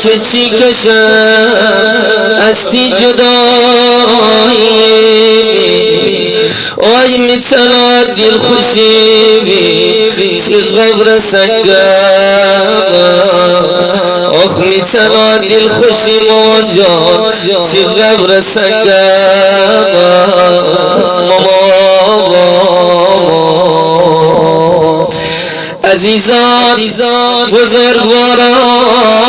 که چی کشم از تی جدایی آی میتلا دل خوشی تی غبر سنگم آخ میتلا دل خوشی مامان جان تی غبر سنگم عزیزان بزرگواران